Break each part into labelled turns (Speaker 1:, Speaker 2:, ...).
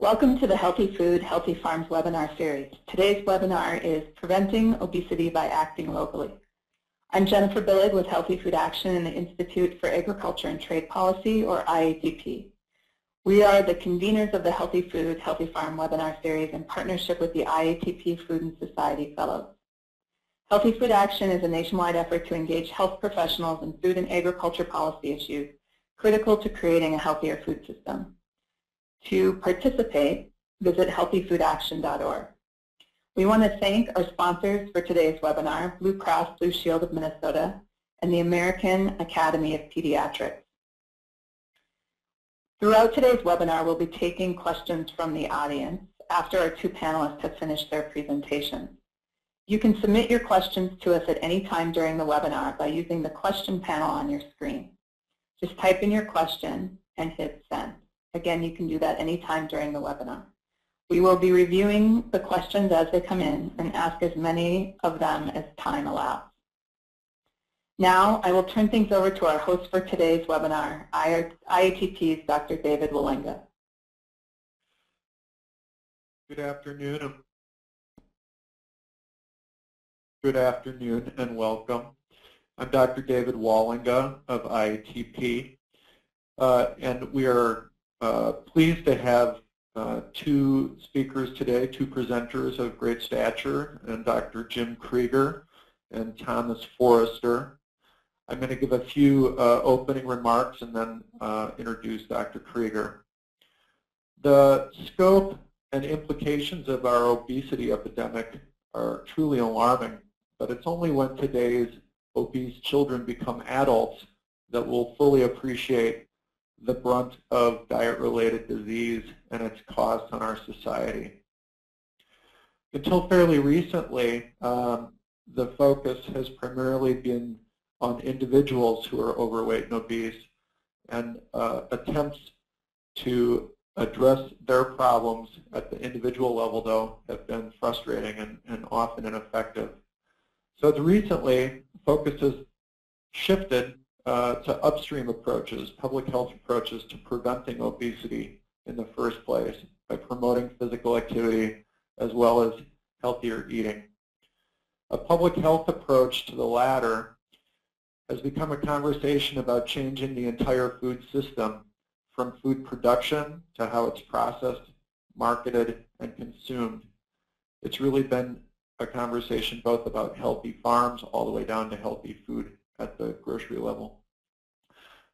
Speaker 1: Welcome to the Healthy Food, Healthy Farms webinar series. Today's webinar is Preventing Obesity by Acting Locally. I'm Jennifer Billig with Healthy Food Action and the Institute for Agriculture and Trade Policy, or IATP. We are the conveners of the Healthy Food, Healthy Farm webinar series in partnership with the IATP Food and Society Fellows. Healthy Food Action is a nationwide effort to engage health professionals in food and agriculture policy issues critical to creating a healthier food system. To participate, visit healthyfoodaction.org. We want to thank our sponsors for today's webinar, Blue Cross Blue Shield of Minnesota and the American Academy of Pediatrics. Throughout today's webinar, we'll be taking questions from the audience after our two panelists have finished their presentations. You can submit your questions to us at any time during the webinar by using the question panel on your screen. Just type in your question and hit send. Again, you can do that anytime during the webinar. We will be reviewing the questions as they come in and ask as many of them as time allows. Now, I will turn things over to our host for today's webinar, IATP's Dr. David Wallinga.
Speaker 2: Good afternoon and welcome. I'm Dr. David Wallinga of IATP, and we are pleased to have two speakers today, two presenters of great stature, and Dr. Jim Krieger and Thomas Forster. I'm going to give a few opening remarks and then introduce Dr. Krieger. The scope and implications of our obesity epidemic are truly alarming, but it's only when today's obese children become adults that we'll fully appreciate the brunt of diet-related disease and its costs on our society. Until fairly recently, the focus has primarily been on individuals who are overweight and obese, and attempts to address their problems at the individual level, though, have been frustrating and often ineffective. So recently, focus has shifted to upstream approaches, public health approaches to preventing obesity in the first place by promoting physical activity as well as healthier eating. A public health approach to the latter has become a conversation about changing the entire food system, from food production to how it's processed, marketed, and consumed. It's really been a conversation both about healthy farms all the way down to healthy food at the grocery level.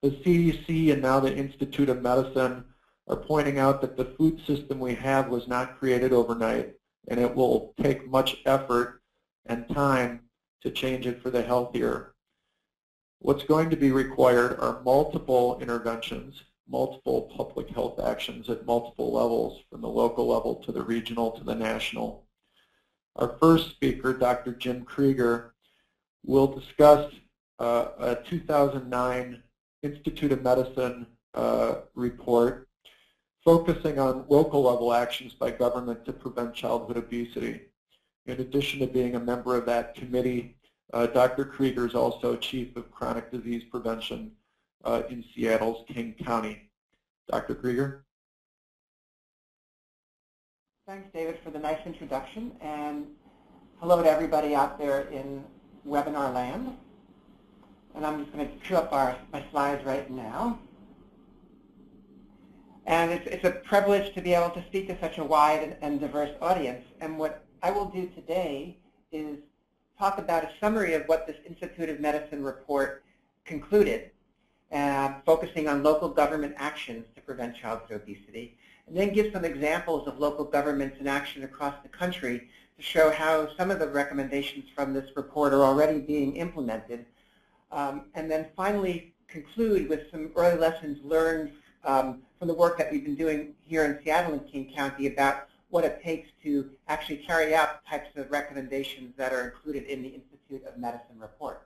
Speaker 2: The CDC and now the Institute of Medicine are pointing out that the food system we have was not created overnight, and it will take much effort and time to change it for the healthier. What's going to be required are multiple interventions, multiple public health actions at multiple levels, from the local level to the regional to the national. Our first speaker, Dr. Jim Krieger, will discuss a 2009 Institute of Medicine report focusing on local level actions by government to prevent childhood obesity. In addition to being a member of that committee, Dr. Krieger is also Chief of Chronic Disease Prevention in Seattle's King County. Dr. Krieger?
Speaker 3: Thanks, David, for the nice introduction, and hello to everybody out there in webinar land. And I'm just going to cue up my slides right now. And it's a privilege to be able to speak to such a wide and diverse audience. And what I will do today is talk about a summary of what this Institute of Medicine report concluded, focusing on local government actions to prevent childhood obesity, and then give some examples of local governments in action across the country to show how some of the recommendations from this report are already being implemented, and then finally conclude with some early lessons learned from the work that we've been doing here in Seattle and King County about what it takes to actually carry out the types of recommendations that are included in the Institute of Medicine report.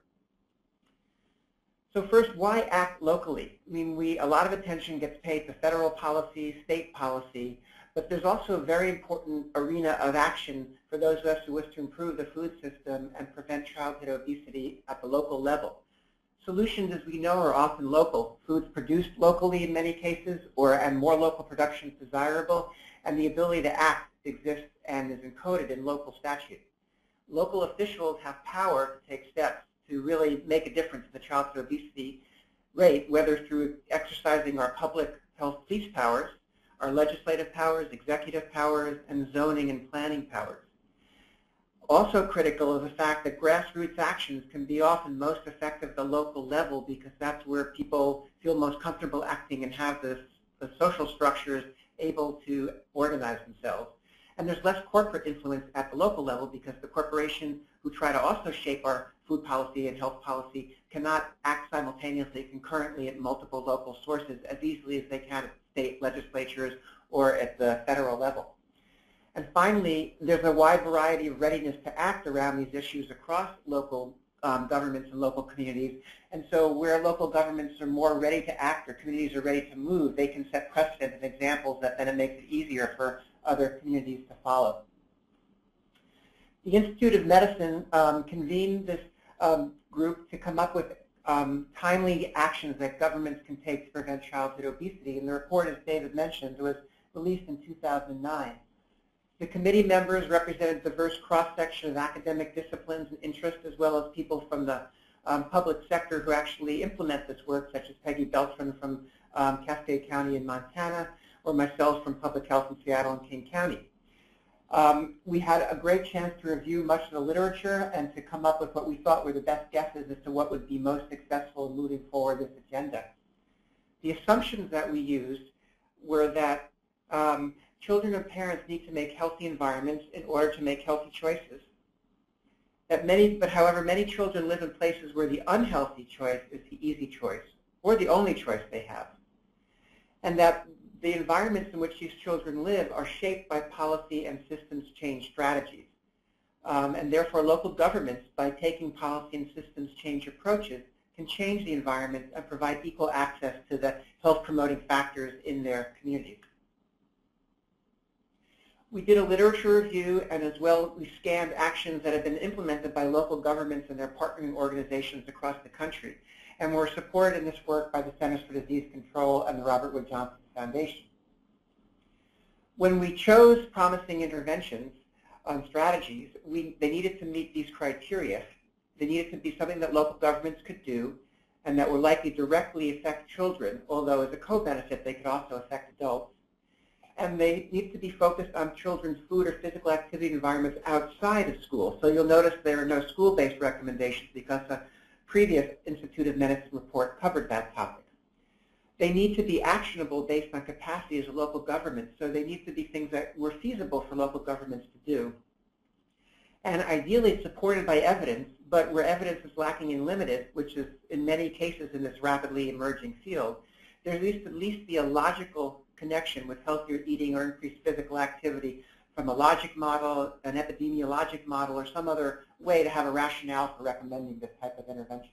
Speaker 3: So first, why act locally? I mean, a lot of attention gets paid to federal policy, state policy, but there's also a very important arena of action for those of us who wish to improve the food system and prevent childhood obesity at the local level. Solutions, as we know, are often local. Foods produced locally in many cases, and more local production is desirable. and the ability to act exists and is encoded in local statute. Local officials have power to take steps to really make a difference in the childhood obesity rate, whether through exercising our public health police powers, our legislative powers, executive powers, and zoning and planning powers. Also critical is the fact that grassroots actions can be often most effective at the local level because that's where people feel most comfortable acting and have the social structures able to organize themselves. And there's less corporate influence at the local level because the corporations who try to also shape our food policy and health policy cannot act simultaneously, concurrently at multiple local sources as easily as they can at state legislatures or at the federal level. And finally, there's a wide variety of readiness to act around these issues across local governments and local communities. And so where local governments are more ready to act or communities are ready to move, they can set precedent and examples that then it makes it easier for other communities to follow. The Institute of Medicine convened this group to come up with timely actions that governments can take to prevent childhood obesity. And the report, as David mentioned, was released in 2009. The committee members represented a diverse cross-section of academic disciplines and interests, as well as people from the public sector who actually implement this work, such as Peggy Beltran from Cascade County in Montana, or myself from Public Health in Seattle and King County. We had a great chance to review much of the literature and to come up with what we thought were the best guesses as to what would be most successful in moving forward this agenda. The assumptions that we used were that children and parents need to make healthy environments in order to make healthy choices. However, many children live in places where the unhealthy choice is the easy choice, or the only choice they have. And that the environments in which these children live are shaped by policy and systems change strategies. And therefore, local governments, by taking policy and systems change approaches, can change the environment and provide equal access to the health-promoting factors in their communities. We did a literature review, and as well, we scanned actions that have been implemented by local governments and their partnering organizations across the country. And we're supported in this work by the Centers for Disease Control and the Robert Wood Johnson Foundation. When we chose promising interventions on strategies, they needed to meet these criteria. They needed to be something that local governments could do and that would likely directly affect children, although as a co-benefit they could also affect adults. And they need to be focused on children's food or physical activity environments outside of school. So you'll notice there are no school-based recommendations because a previous Institute of Medicine report covered that topic. They need to be actionable based on capacity as a local government, so they need to be things that were feasible for local governments to do. And ideally supported by evidence, but where evidence is lacking and limited, which is in many cases in this rapidly emerging field, there needs to at least be a logical connection with healthier eating or increased physical activity from a logic model, an epidemiologic model, or some other way to have a rationale for recommending this type of intervention.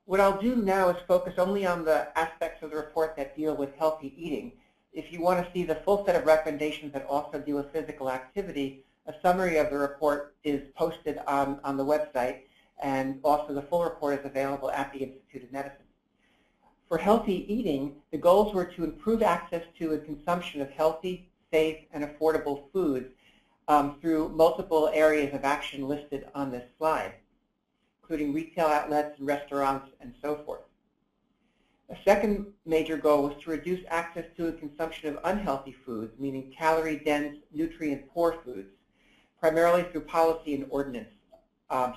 Speaker 3: What I'll do now is focus only on the aspects of the report that deal with healthy eating. If you want to see the full set of recommendations that also deal with physical activity, a summary of the report is posted on the website, and also the full report is available at the Institute of Medicine. For healthy eating, the goals were to improve access to and consumption of healthy, safe, and affordable foods through multiple areas of action listed on this slide, including retail outlets, restaurants, and so forth. A second major goal was to reduce access to and consumption of unhealthy foods, meaning calorie-dense, nutrient-poor foods, primarily through policy and ordinance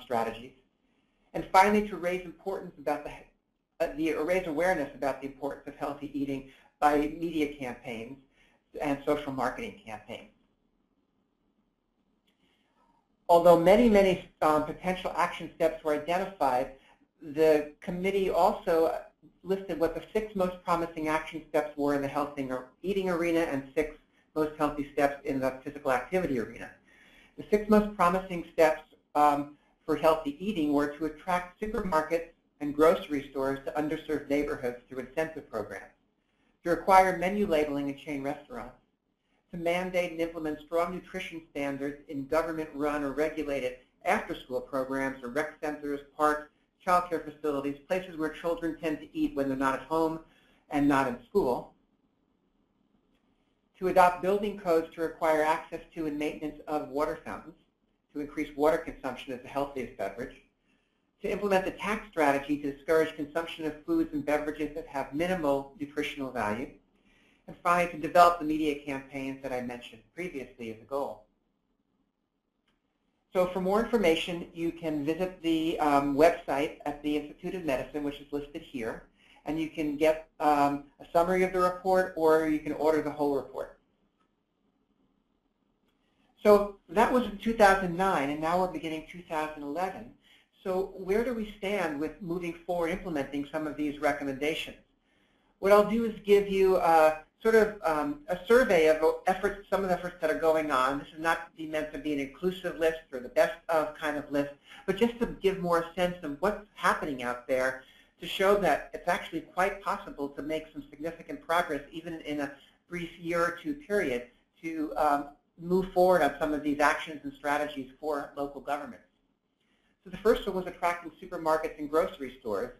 Speaker 3: strategies. And finally, to raise importance about raise awareness about the importance of healthy eating by media campaigns and social marketing campaigns. Although many potential action steps were identified, the committee also listed what the 6 most promising action steps were in the healthy eating arena and 6 most healthy steps in the physical activity arena. The 6 most promising steps for healthy eating were to attract supermarkets and grocery stores to underserved neighborhoods through incentive programs, to require menu labeling in chain restaurants, to mandate and implement strong nutrition standards in government-run or regulated after-school programs or rec centers, parks, child care facilities, places where children tend to eat when they're not at home and not in school, to adopt building codes to require access to and maintenance of water fountains, to increase water consumption as the healthiest beverage, to implement a tax strategy to discourage consumption of foods and beverages that have minimal nutritional value, and finally, to develop the media campaigns that I mentioned previously as a goal. So for more information, you can visit the website at the Institute of Medicine, which is listed here, and you can get a summary of the report, or you can order the whole report. So that was in 2009, and now we're beginning 2011. So where do we stand with moving forward implementing some of these recommendations? What I'll do is give you a survey of efforts, some of the efforts that are going on. This is not meant to be an inclusive list or the best of kind of list, but just to give more sense of what's happening out there, to show that it's actually quite possible to make some significant progress, even in a brief year or two period, to move forward on some of these actions and strategies for local governments. So the first one was attracting supermarkets and grocery stores.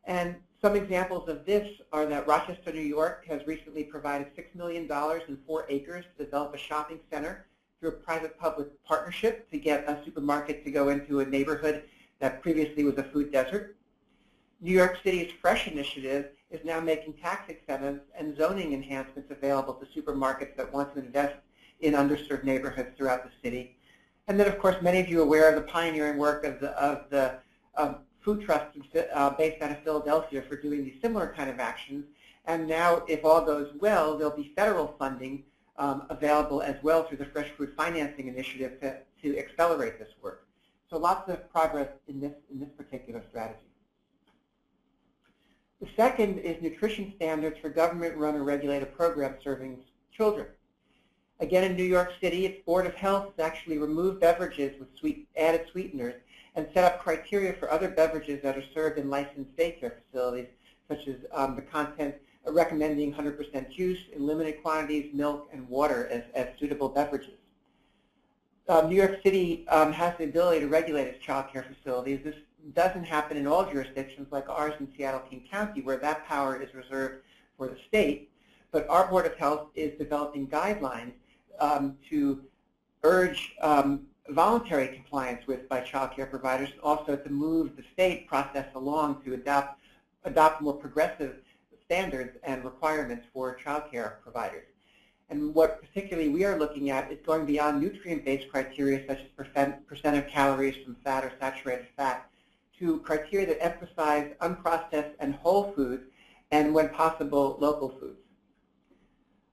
Speaker 3: And some examples of this are that Rochester, New York has recently provided $6 million and 4 acres to develop a shopping center through a private-public partnership to get a supermarket to go into a neighborhood that previously was a food desert. New York City's Fresh initiative is now making tax incentives and zoning enhancements available to supermarkets that want to invest in underserved neighborhoods throughout the city. And then, of course, many of you are aware of the pioneering work of the food trust based out of Philadelphia for doing these similar kind of actions. And now, if all goes well, there'll be federal funding available as well through the Fresh Food Financing Initiative to accelerate this work. So lots of progress in this particular strategy. The second is nutrition standards for government-run or regulated programs serving children. Again, in New York City, its Board of Health has actually removed beverages with added sweeteners and set up criteria for other beverages that are served in licensed daycare facilities, such as the content recommending 100% juice in limited quantities, milk, and water as suitable beverages. New York City has the ability to regulate its child care facilities. This doesn't happen in all jurisdictions like ours in Seattle-King County, where that power is reserved for the state. But our Board of Health is developing guidelines to urge voluntary compliance by child care providers, and also to move the state process along to adopt more progressive standards and requirements for child care providers. And what particularly we are looking at is going beyond nutrient-based criteria such as percent of calories from fat or saturated fat to criteria that emphasize unprocessed and whole foods, and when possible, local foods.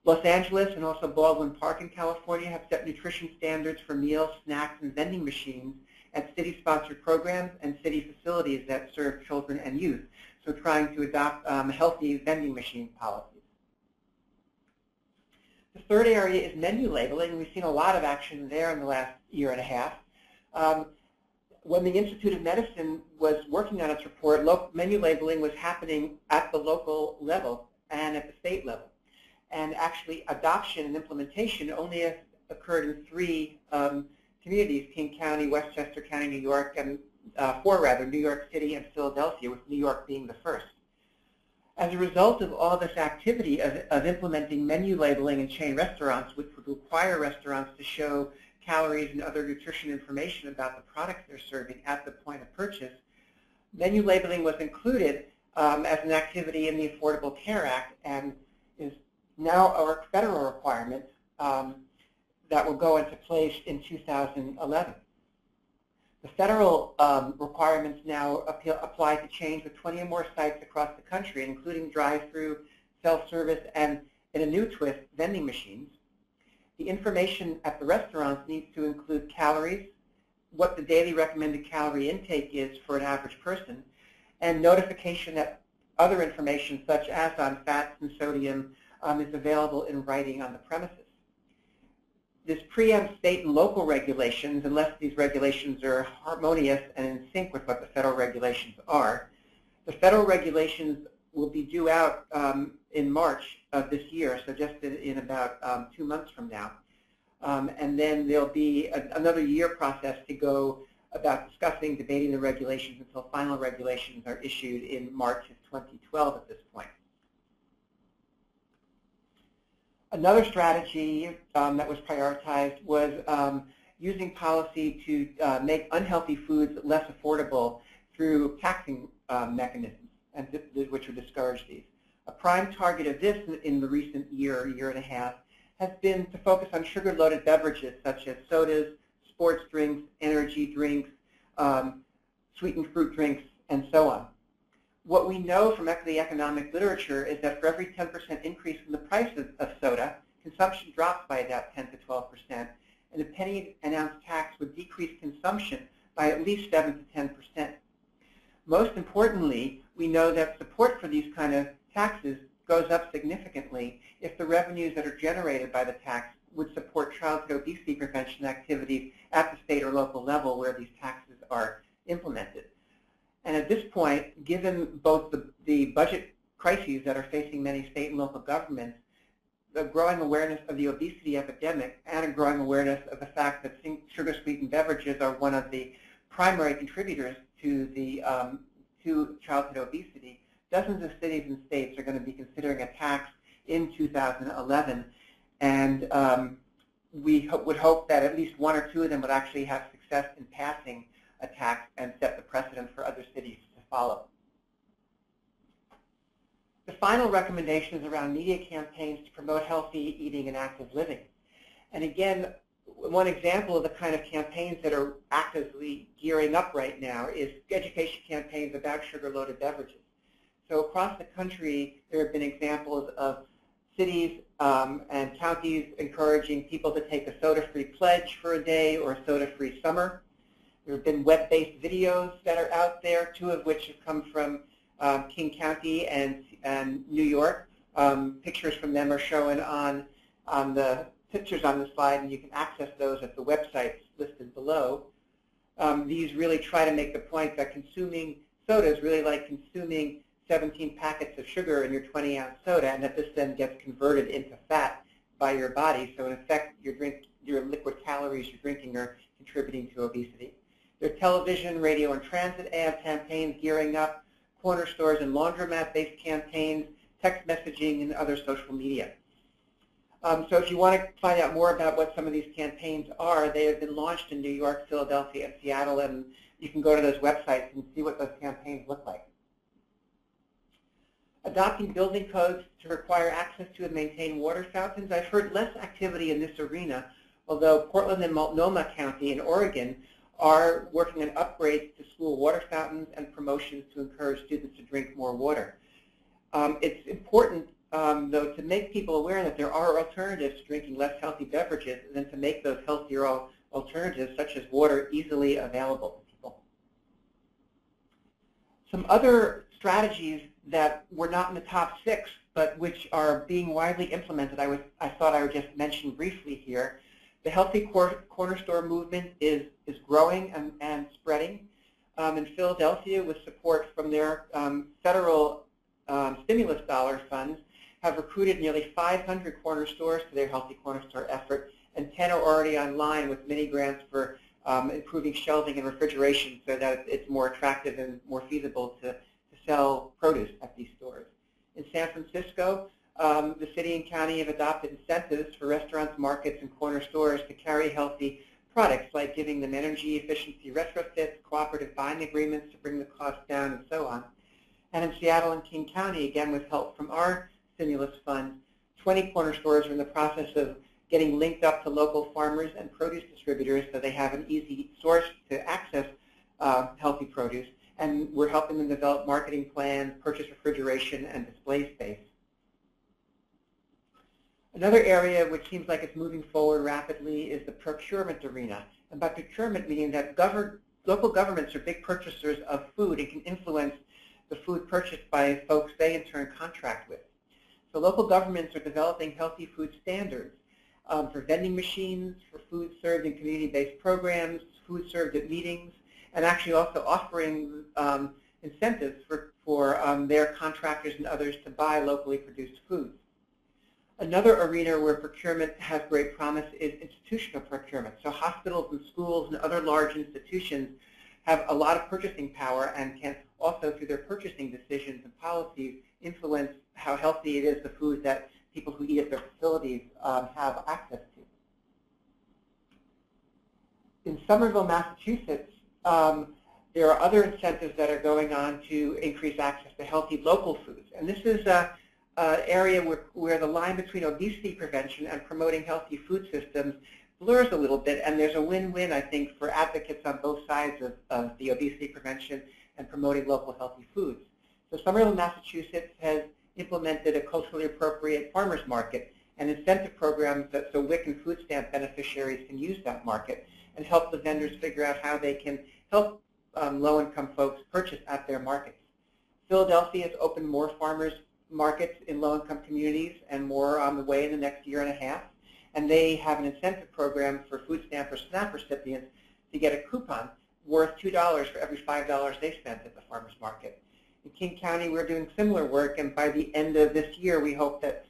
Speaker 3: Los Angeles and also Baldwin Park in California have set nutrition standards for meals, snacks, and vending machines at city-sponsored programs and city facilities that serve children and youth, so trying to adopt healthy vending machine policies. The third area is menu labeling. We've seen a lot of action there in the last year and a half. When the Institute of Medicine was working on its report, menu labeling was happening at the local level and at the state level. And actually, adoption and implementation only occurred in 3 communities: King County, Westchester County, New York, and 4 rather, New York City and Philadelphia, with New York being the first. As a result of all this activity of implementing menu labeling in chain restaurants, which would require restaurants to show calories and other nutrition information about the products they're serving at the point of purchase, menu labeling was included as an activity in the Affordable Care Act and is now a federal requirement that will go into place in 2011. The federal requirements now apply to chains with 20 or more sites across the country, including drive-through, self-service, and in a new twist, vending machines. The information at the restaurants needs to include calories, what the daily recommended calorie intake is for an average person, and notification that other information such as on fats and sodium is available in writing on the premises. This preempts state and local regulations unless these regulations are harmonious and in sync with what the federal regulations are. The federal regulations will be due out in March of this year, so just in about 2 months from now. And then there'll be another year process to go about discussing, debating the regulations until final regulations are issued in March of 2012 at this point. Another strategy that was prioritized was using policy to make unhealthy foods less affordable through taxing mechanisms, and which would discourage these. A prime target of this in the recent year and a half has been to focus on sugar-loaded beverages such as sodas, sports drinks, energy drinks, sweetened fruit drinks, and so on. What we know from the economic literature is that for every 10% increase in the price of soda, consumption drops by about 10 to 12%, and a penny an ounce tax would decrease consumption by at least 7 to 10%. Most importantly, we know that support for these kind of taxes goes up significantly if the revenues that are generated by the tax would support childhood obesity prevention activities at the state or local level where these taxes are implemented. And at this point, given both the budget crises that are facing many state and local governments, the growing awareness of the obesity epidemic, and a growing awareness of the fact that sugar-sweetened beverages are one of the primary contributors to childhood obesity, dozens of cities and states are going to be considering a tax in 2011, and we would hope that at least one or two of them would actually have success in passing a tax and set the precedent for other cities to follow. The final recommendation is around media campaigns to promote healthy eating and active living. And again, one example of the kind of campaigns that are actively gearing up right now is education campaigns about sugar-loaded beverages. So across the country, there have been examples of cities and counties encouraging people to take a soda-free pledge for a day or a soda-free summer. There have been web-based videos that are out there, two of which have come from King County and New York. Pictures from them are shown on the pictures on the slide, and you can access those at the websites listed below. These really try to make the point that consuming soda is really like consuming 17 packets of sugar in your 20-ounce soda, and that this then gets converted into fat by your body. So in effect, your liquid calories you're drinking are contributing to obesity. There are television, radio, and transit ad campaigns gearing up, corner stores and laundromat-based campaigns, text messaging, and other social media. So if you want to find out more about what some of these campaigns are, they have been launched in New York, Philadelphia, and Seattle, and you can go to those websites and see what those campaigns look like. Adopting building codes to require access to and maintain water fountains. I've heard less activity in this arena, although Portland and Multnomah County in Oregon are working on upgrades to school water fountains and promotions to encourage students to drink more water. It's important, though, to make people aware that there are alternatives to drinking less healthy beverages, and then to make those healthier alternatives, such as water, easily available to people. Some other strategies that were not in the top 6, but which are being widely implemented, I thought I would just mention briefly here. The Healthy Corner Store movement is growing and spreading. In Philadelphia, with support from their federal stimulus dollar funds, have recruited nearly 500 corner stores to their Healthy Corner Store effort, and 10 are already online with mini grants for improving shelving and refrigeration so that it's more attractive and more feasible to sell produce at these stores. In San Francisco, the city and county have adopted incentives for restaurants, markets, and corner stores to carry healthy products, like giving them energy efficiency retrofits, cooperative buying agreements to bring the cost down, and so on. And in Seattle and King County, again with help from our stimulus fund, 20 corner stores are in the process of getting linked up to local farmers and produce distributors so they have an easy source to access healthy produce. And we're helping them develop marketing plans, purchase refrigeration, and display space. Another area which seems like it's moving forward rapidly is the procurement arena. And by procurement, meaning that local governments are big purchasers of food and can influence the food purchased by folks they in turn contract with. So local governments are developing healthy food standards for vending machines, for food served in community-based programs, food served at meetings, and actually also offering incentives for their contractors and others to buy locally produced foods. Another arena where procurement has great promise is institutional procurement. So hospitals and schools and other large institutions have a lot of purchasing power and can also, through their purchasing decisions and policies, influence how healthy it is, the food that people who eat at their facilities have access to. In Somerville, Massachusetts, there are other incentives that are going on to increase access to healthy local foods. And this is an area where the line between obesity prevention and promoting healthy food systems blurs a little bit, and there's a win-win, I think, for advocates on both sides of the obesity prevention and promoting local healthy foods. So Somerville, Massachusetts has implemented a culturally appropriate farmers market and incentive programs so WIC and food stamp beneficiaries can use that market and help the vendors figure out how they can help low-income folks purchase at their markets. Philadelphia has opened more farmers markets in low-income communities and more on the way in the next year and a half. And they have an incentive program for food stamp or SNAP recipients to get a coupon worth $2 for every $5 they spent at the farmers market. In King County, we're doing similar work, and by the end of this year, we hope that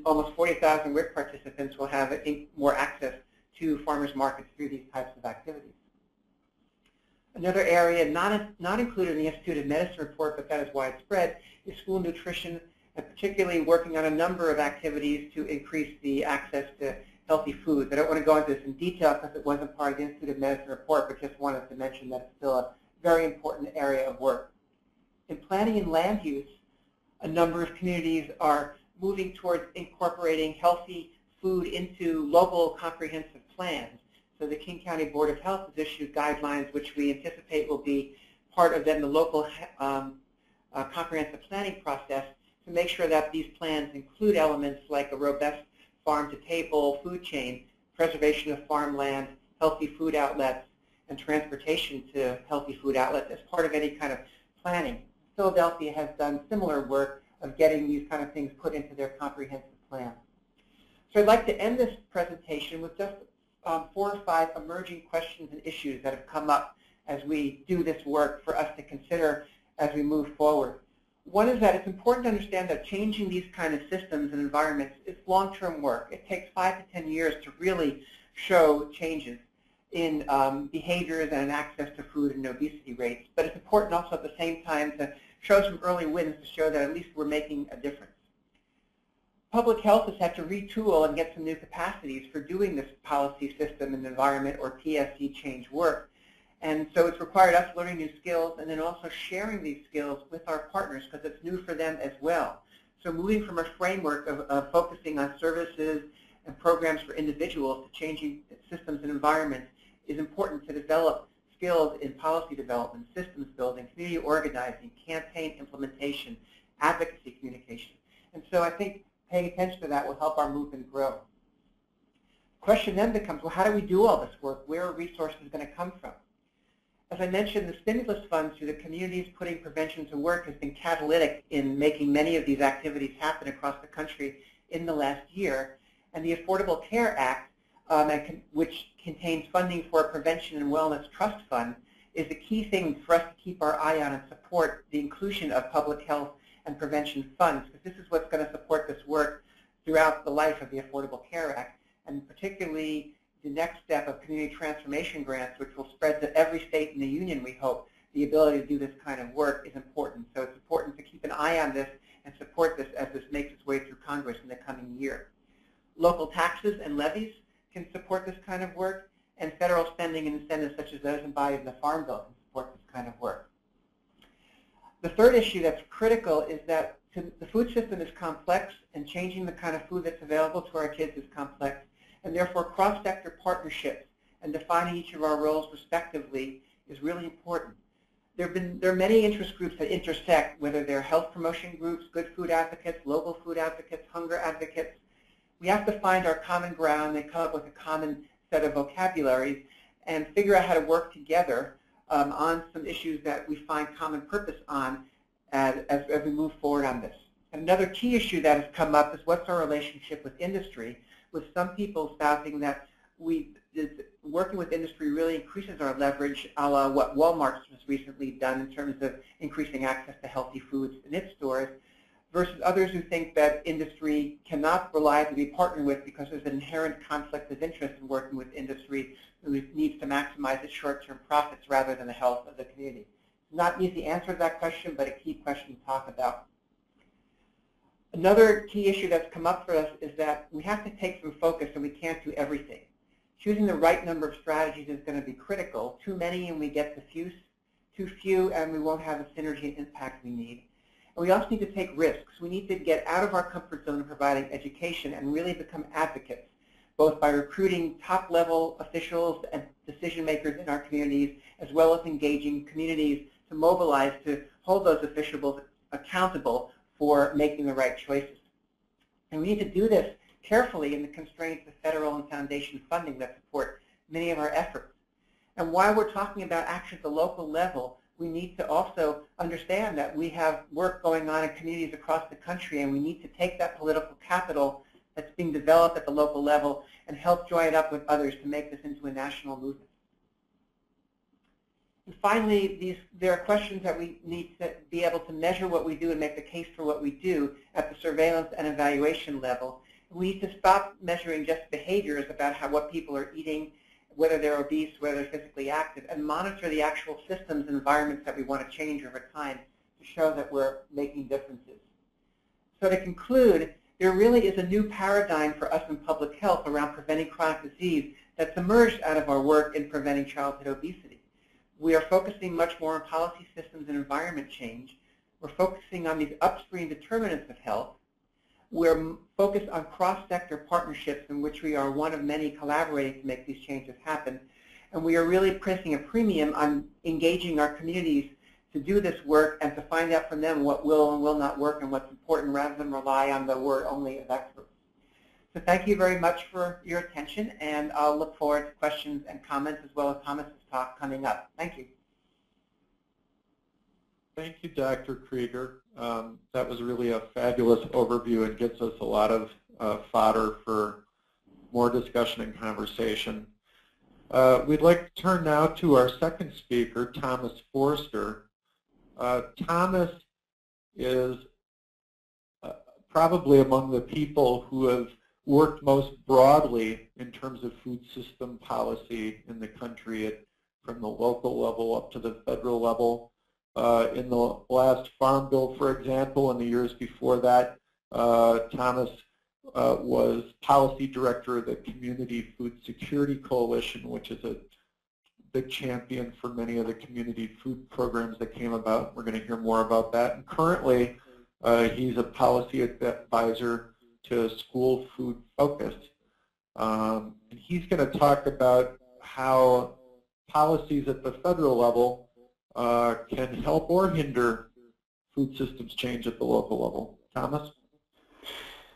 Speaker 3: almost 40,000 WIC participants will have more access to farmers markets through these types of activities. Another area not included in the Institute of Medicine report, but that is widespread, is school nutrition, and particularly working on a number of activities to increase the access to healthy foods. I don't want to go into this in detail because it wasn't part of the Institute of Medicine report, but just wanted to mention that it's still a very important area of work. In planning and land use, a number of communities are moving towards incorporating healthy food into local comprehensive plans. So the King County Board of Health has issued guidelines which we anticipate will be part of then the local comprehensive planning process to make sure that these plans include elements like a robust farm-to-table food chain, preservation of farmland, healthy food outlets, and transportation to healthy food outlets as part of any kind of planning. Philadelphia has done similar work of getting these kind of things put into their comprehensive plan. So I'd like to end this presentation with just 4 or 5 emerging questions and issues that have come up as we do this work for us to consider as we move forward. One is that it's important to understand that changing these kind of systems and environments is long-term work. It takes 5 to 10 years to really show changes in behaviors and access to food and obesity rates. But it's important also at the same time to show some early wins to show that at least we're making a difference. Public health has had to retool and get some new capacities for doing this policy system and environment or PSE change work. And so it's required us learning new skills and then also sharing these skills with our partners because it's new for them as well. So moving from a framework of focusing on services and programs for individuals to changing systems and environments is important to develop skills in policy development, systems building, community organizing, campaign implementation, advocacy communication. And so I think paying attention to that will help our movement grow. The question then becomes, well, how do we do all this work? Where are resources going to come from? As I mentioned, the stimulus funds through the communities putting prevention to work has been catalytic in making many of these activities happen across the country in the last year. And the Affordable Care Act, which contains funding for a Prevention and Wellness Trust Fund, is a key thing for us to keep our eye on and support the inclusion of public health and prevention funds, because this is what's going to support this work throughout the life of the Affordable Care Act, and particularly the next step of community transformation grants, which will spread to every state in the union, we hope. The ability to do this kind of work is important. So it's important to keep an eye on this and support this as this makes its way through Congress in the coming year. Local taxes and levies can support this kind of work, and federal spending and incentives such as those embodied in the Farm Bill can support this kind of work. The third issue that's critical is that the food system is complex, and changing the kind of food that's available to our kids is complex, and therefore cross-sector partnerships and defining each of our roles respectively is really important. There are many interest groups that intersect, whether they're health promotion groups, good food advocates, local food advocates, hunger advocates. We have to find our common ground and come up with a common set of vocabularies and figure out how to work together on some issues that we find common purpose on as we move forward on this. And another key issue that has come up is what's our relationship with industry, with some people espousing that working with industry really increases our leverage, a la what Walmart has recently done in terms of increasing access to healthy foods in its stores, versus others who think that industry cannot reliably be partnered with because there's an inherent conflict of interest in working with industry who needs to maximize its short-term profits rather than the health of the community. Not an easy answer to that question, but a key question to talk about. Another key issue that's come up for us is that we have to take some focus and we can't do everything. Choosing the right number of strategies is going to be critical. Too many and we get diffuse. Too few and we won't have the synergy and impact we need. And we also need to take risks. We need to get out of our comfort zone of providing education and really become advocates, both by recruiting top-level officials and decision makers in our communities, as well as engaging communities to mobilize to hold those officials accountable for making the right choices. And we need to do this carefully in the constraints of federal and foundation funding that support many of our efforts. And while we're talking about action at the local level, we need to also understand that we have work going on in communities across the country, and we need to take that political capital that's being developed at the local level and help join it up with others to make this into a national movement. And finally, there are questions that we need to be able to measure what we do and make the case for what we do at the surveillance and evaluation level. We need to stop measuring just behaviors about what people are eating, whether they're obese, whether they're physically active, and monitor the actual systems and environments that we want to change over time to show that we're making differences. So to conclude, there really is a new paradigm for us in public health around preventing chronic disease that's emerged out of our work in preventing childhood obesity. We are focusing much more on policy systems and environment change. We're focusing on these upstream determinants of health. We're focused on cross-sector partnerships in which we are one of many collaborating to make these changes happen. And we are really placing a premium on engaging our communities to do this work and to find out from them what will and will not work and what's important rather than rely on the word only of experts. So thank you very much for your attention, and I'll look forward to questions and comments as well as Thomas's talk coming up. Thank you.
Speaker 2: Thank you, Dr. Krieger. That was really a fabulous overview and gets us a lot of fodder for more discussion and conversation. We'd like to turn now to our second speaker, Thomas Forster. Thomas is probably among the people who have worked most broadly in terms of food system policy in the country, from the local level up to the federal level. In the last Farm Bill, for example, and the years before that, Thomas was policy director of the Community Food Security Coalition, which is a big champion for many of the community food programs that came about. We're going to hear more about that. And currently, he's a policy advisor to School Food Focus. And he's going to talk about how policies at the federal level can help or hinder food systems change at the local level. Thomas?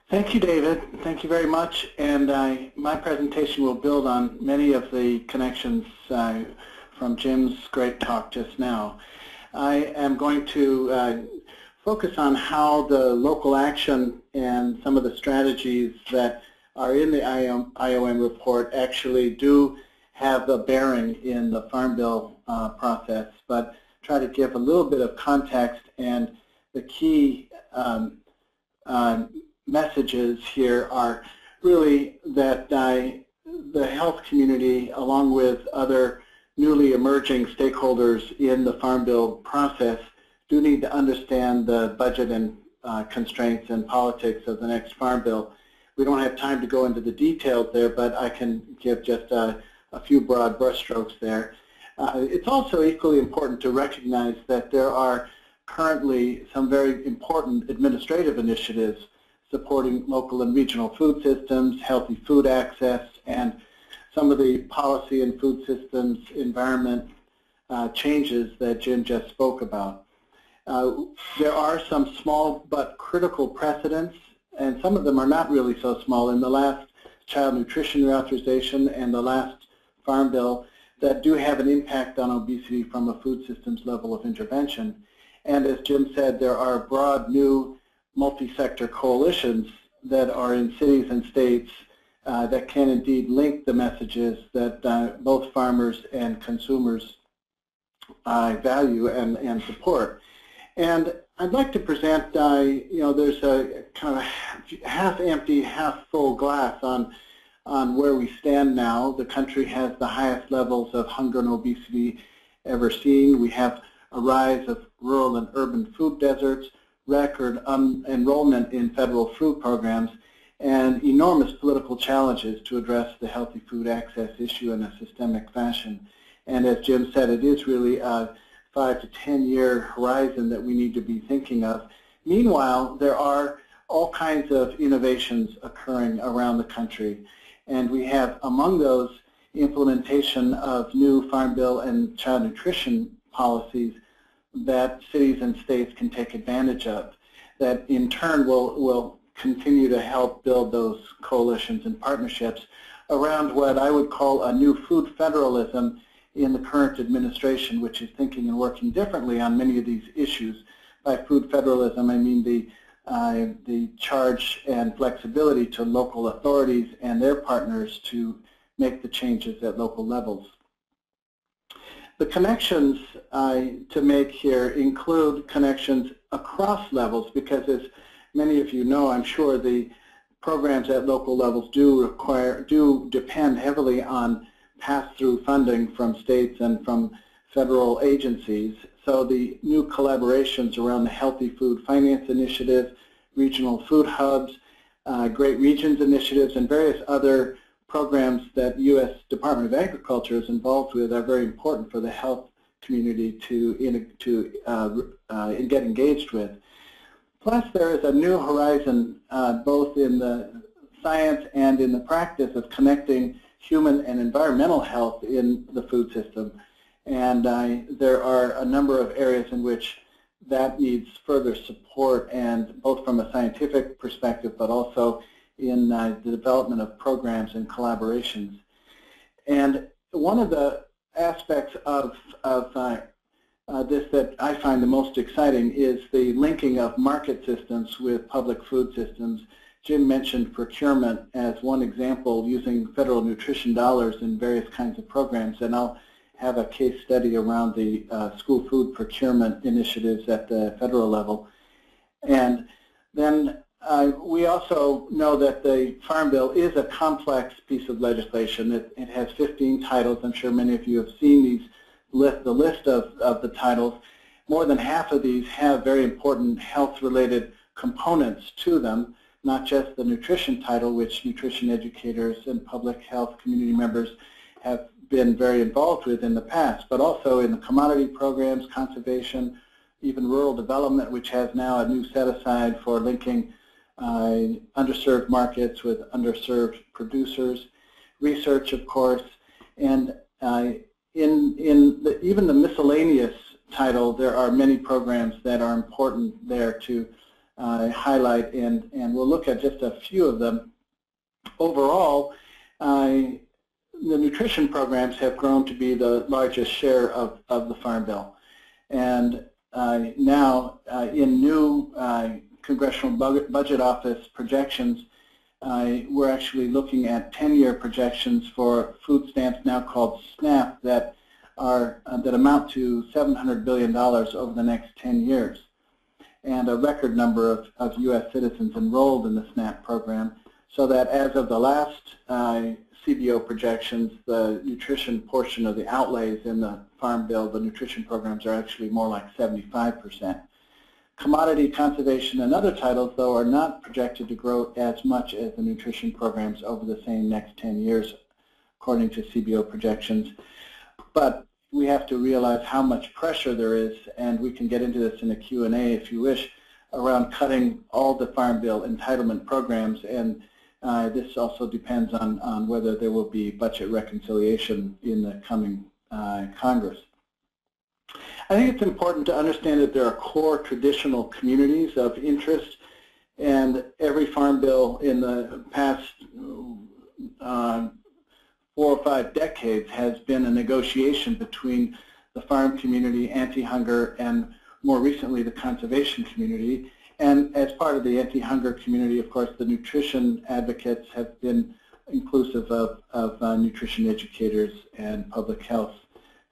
Speaker 4: Thank you, David. Thank you very much. And my presentation will build on many of the connections from Jim's great talk just now. I am going to focus on how the local action and some of the strategies that are in the IOM report actually do have a bearing in the Farm Bill process, but try to give a little bit of context, and the key messages here are really that the health community, along with other newly emerging stakeholders in the Farm Bill process, do need to understand the budget and constraints and politics of the next Farm Bill. We don't have time to go into the details there, but I can give just a few broad brushstrokes there. It's also equally important to recognize that there are currently some very important administrative initiatives supporting local and regional food systems, healthy food access, and some of the policy and food systems environment changes that Jim just spoke about. There are some small but critical precedents, and some of them are not really so small, in the last Child Nutrition Reauthorization and the last Farm Bill, that do have an impact on obesity from a food systems level of intervention. And as Jim said, there are broad new multi-sector coalitions that are in cities and states that can indeed link the messages that both farmers and consumers value and support. And I'd like to present, there's a kind of half-empty, half-full glass on where we stand now. The country has the highest levels of hunger and obesity ever seen. We have a rise of rural and urban food deserts. record enrollment in federal food programs and enormous political challenges to address the healthy food access issue in a systemic fashion. And as Jim said, it is really a 5 to 10 year horizon that we need to be thinking of. Meanwhile, there are all kinds of innovations occurring around the country. And we have among those implementation of new Farm Bill and child nutrition policies that cities and states can take advantage of, that in turn will continue to help build those coalitions and partnerships around what I would call a new food federalism in the current administration, which is thinking and working differently on many of these issues. By food federalism, I mean the charge and flexibility to local authorities and their partners to make the changes at local levels. The connections to make here include connections across levels because, as many of you know, I'm sure the programs at local levels do depend heavily on pass-through funding from states and from federal agencies. So the new collaborations around the Healthy Food Finance Initiative, regional food hubs, Great Regions initiatives, and various other programs that the U.S. Department of Agriculture is involved with are very important for the health community to get engaged with. Plus, there is a new horizon both in the science and in the practice of connecting human and environmental health in the food system. And there are a number of areas in which that needs further support, and both from a scientific perspective, but also in the development of programs and collaborations. And one of the aspects of this that I find the most exciting is the linking of market systems with public food systems. Jim mentioned procurement as one example, using federal nutrition dollars in various kinds of programs, and I'll have a case study around the school food procurement initiatives at the federal level. And then we also know that the Farm Bill is a complex piece of legislation. It has 15 titles. I'm sure many of you have seen the list of the titles. More than half of these have very important health-related components to them, not just the nutrition title, which nutrition educators and public health community members have been very involved with in the past, but also in the commodity programs, conservation, even rural development, which has now a new set-aside for linking underserved markets with underserved producers, research, of course, and even the miscellaneous title, there are many programs that are important there to highlight, and we'll look at just a few of them. Overall, the nutrition programs have grown to be the largest share of the Farm Bill. And now in new Congressional Budget Office projections, we're actually looking at 10-year projections for food stamps, now called SNAP, that amount to $700 billion over the next 10 years. And a record number of U.S. citizens enrolled in the SNAP program, so that as of the last CBO projections, the nutrition portion of the outlays in the Farm Bill, the nutrition programs, are actually more like 75%. Commodity, conservation, and other titles, though, are not projected to grow as much as the nutrition programs over the same next 10 years, according to CBO projections. But we have to realize how much pressure there is, and we can get into this in a Q&A if you wish, around cutting all the Farm Bill entitlement programs, and this also depends on whether there will be budget reconciliation in the coming Congress. I think it's important to understand that there are core traditional communities of interest, and every Farm Bill in the past 4 or 5 decades has been a negotiation between the farm community, anti-hunger, and more recently the conservation community. And as part of the anti-hunger community, of course, the nutrition advocates have been inclusive of nutrition educators and public health